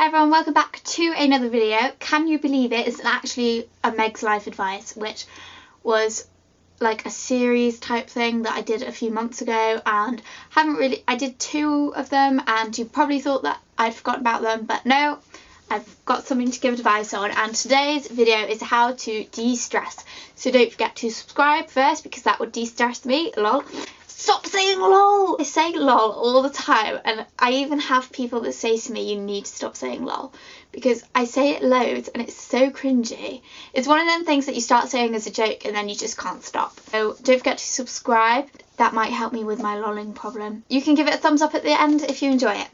everyone, welcome back to another video. Can you believe it? It's actually a Meg's Life Advice, which was like a series type thing that I did a few months ago, and I did 2 of them, and you probably thought that I'd forgotten about them, but no, I've got something to give advice on. And today's video is how to de-stress. So don't forget to subscribe first, because that would de-stress me. Lol. Stop saying lol! I say lol all the time, and I even have people that say to me, you need to stop saying lol, because I say it loads and it's so cringy. It's one of them things that you start saying as a joke and then you just can't stop. So don't forget to subscribe. That might help me with my lolling problem. You can give it a thumbs up at the end if you enjoy it.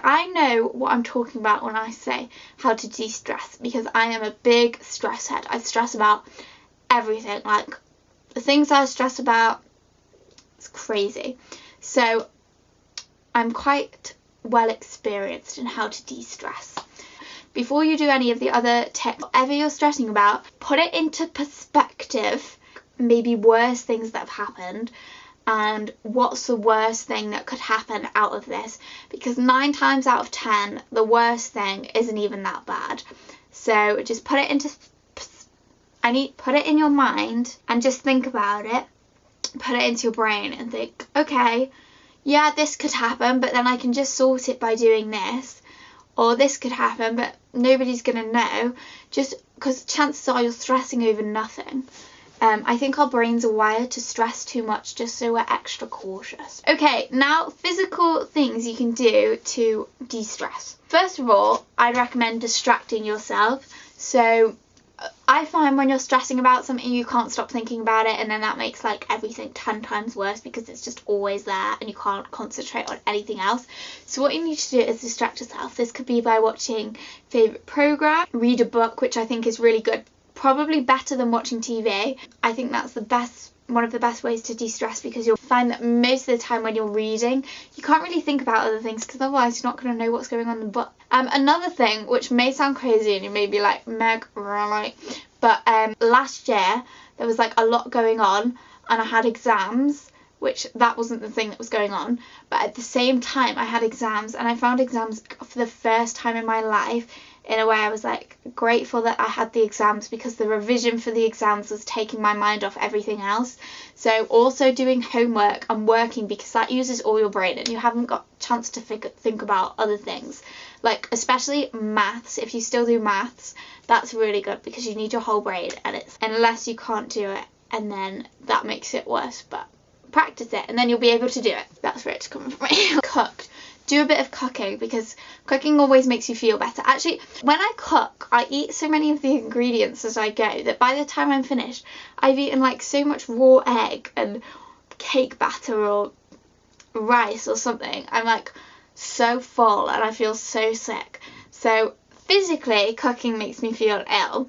I know what I'm talking about when I say how to de-stress, because I am a big stress head. I stress about everything, like the things I stress about, it's crazy. So I'm quite well experienced in how to de-stress. Before you do any of the other tips, whatever you're stressing about, put it into perspective, maybe worse things that have happened, and what's the worst thing that could happen out of this, because 9 times out of 10 the worst thing isn't even that bad. So just put it in your mind and just think about it. Put it into your brain and think, okay, yeah, this could happen, but then I can just sort it by doing this. Or this could happen, but nobody's gonna know, just because chances are you're stressing over nothing. I think our brains are wired to stress too much, just so we're extra cautious. Okay, now physical things you can do to de-stress. First of all, I'd recommend distracting yourself. So I find when you're stressing about something, you can't stop thinking about it, and then that makes like everything 10 times worse, because it's just always there and you can't concentrate on anything else. So what you need to do is distract yourself. This could be by watching favourite programme, read a book, which I think is really good, probably better than watching TV. I think that's one of the best ways to de-stress, because you'll find that most of the time when you're reading, you can't really think about other things, because otherwise you're not going to know what's going on in the book. Another thing, which may sound crazy and you may be like, Meg, really? But last year there was like a lot going on, and I had exams, which that wasn't the thing that was going on, but at the same time I had exams, and I found exams for the first time in my life. In a way, I was like grateful that I had the exams, because the revision for the exams was taking my mind off everything else. So also doing homework and working, because that uses all your brain and you haven't got a chance to think about other things, like especially maths. If you still do maths, that's really good, because you need your whole brain, and it's unless you can't do it, and then that makes it worse. But practice it and then you'll be able to do it. That's where it's coming from. Cooked. Do a bit of cooking, because cooking always makes you feel better. Actually, when I cook, I eat so many of the ingredients as I go that by the time I'm finished, I've eaten like so much raw egg and cake batter or rice or something. I'm like so full and I feel so sick. So physically, cooking makes me feel ill,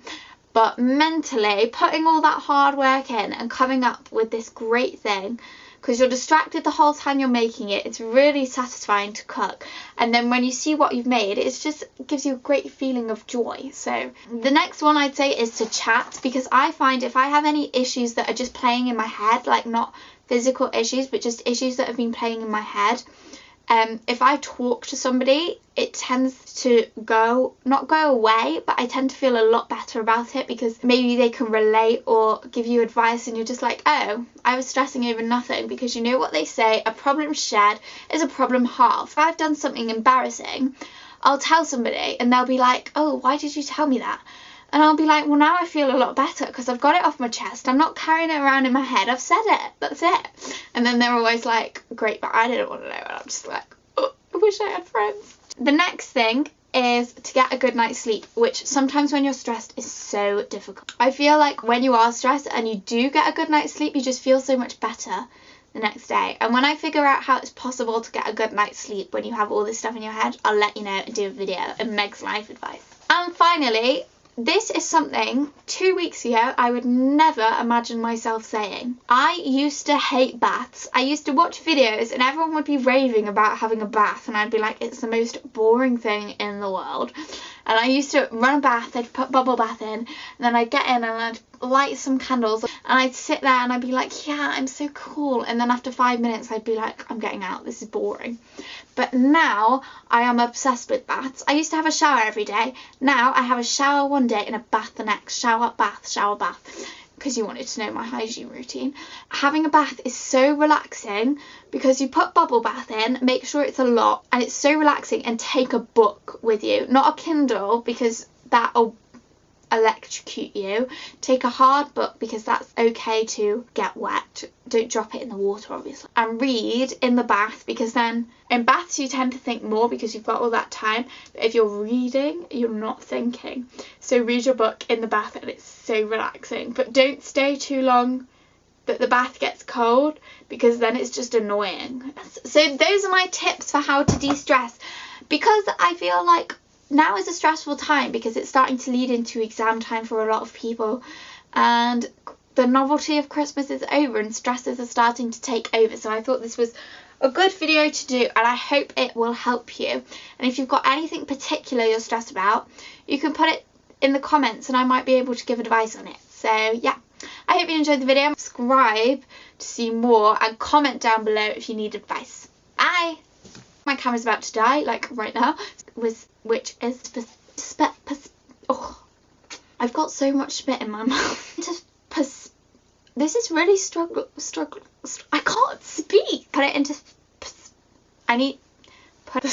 but mentally, putting all that hard work in and coming up with this great thing, because you're distracted the whole time you're making it, it's really satisfying to cook. And then when you see what you've made, it just gives you a great feeling of joy. So the next one I'd say is to chat, because I find if I have any issues that are just playing in my head, like not physical issues, but just issues that have been playing in my head, if I talk to somebody, it tends to not go away, but I tend to feel a lot better about it, because maybe they can relate or give you advice, and you're just like, oh, I was stressing over nothing, because you know what they say, a problem shared is a problem halved. If I've done something embarrassing, I'll tell somebody and they'll be like, oh, why did you tell me that? And I'll be like, well, now I feel a lot better, because I've got it off my chest. I'm not carrying it around in my head. I've said it. That's it. And then they're always like, great, but I didn't want to know. And I'm just like, oh, I wish I had friends. The next thing is to get a good night's sleep, which sometimes when you're stressed is so difficult. I feel like when you are stressed and you do get a good night's sleep, you just feel so much better the next day. And when I figure out how it's possible to get a good night's sleep when you have all this stuff in your head, I'll let you know and do a video of Meg's Life Advice. And finally, this is something 2 weeks ago I would never imagine myself saying. I used to hate baths. I used to watch videos and everyone would be raving about having a bath, and I'd be like, it's the most boring thing in the world. And I used to run a bath, I'd put bubble bath in, and then I'd get in and I'd light some candles, and I'd sit there and I'd be like, yeah, I'm so cool. And then after 5 minutes I'd be like, I'm getting out, this is boring. But now I am obsessed with baths. I used to have a shower every day. Now I have a shower one day and a bath the next. Shower, bath. Because you wanted to know my hygiene routine. Having a bath is so relaxing because you put bubble bath in, make sure it's a lot, and it's so relaxing. And take a book with you, not a Kindle because that'll electrocute you. Take a hard book because that's okay to get wet. Don't drop it in the water, obviously. And read in the bath, because then in baths you tend to think more because you've got all that time, but if you're reading you're not thinking. So read your book in the bath and it's so relaxing. But don't stay too long that the bath gets cold, because then it's just annoying. So those are my tips for how to de-stress, because I feel like now is a stressful time because it's starting to lead into exam time for a lot of people, and the novelty of Christmas is over and stresses are starting to take over. So I thought this was a good video to do, and I hope it will help you. And if you've got anything particular you're stressed about, you can put it in the comments and I might be able to give advice on it. So yeah, I hope you enjoyed the video. Subscribe to see more and comment down below if you need advice. Bye! My camera's about to die, like right now, which is oh, I've got so much spit in my mouth. This is really struggle. I can't speak. Put it into. I need. Put a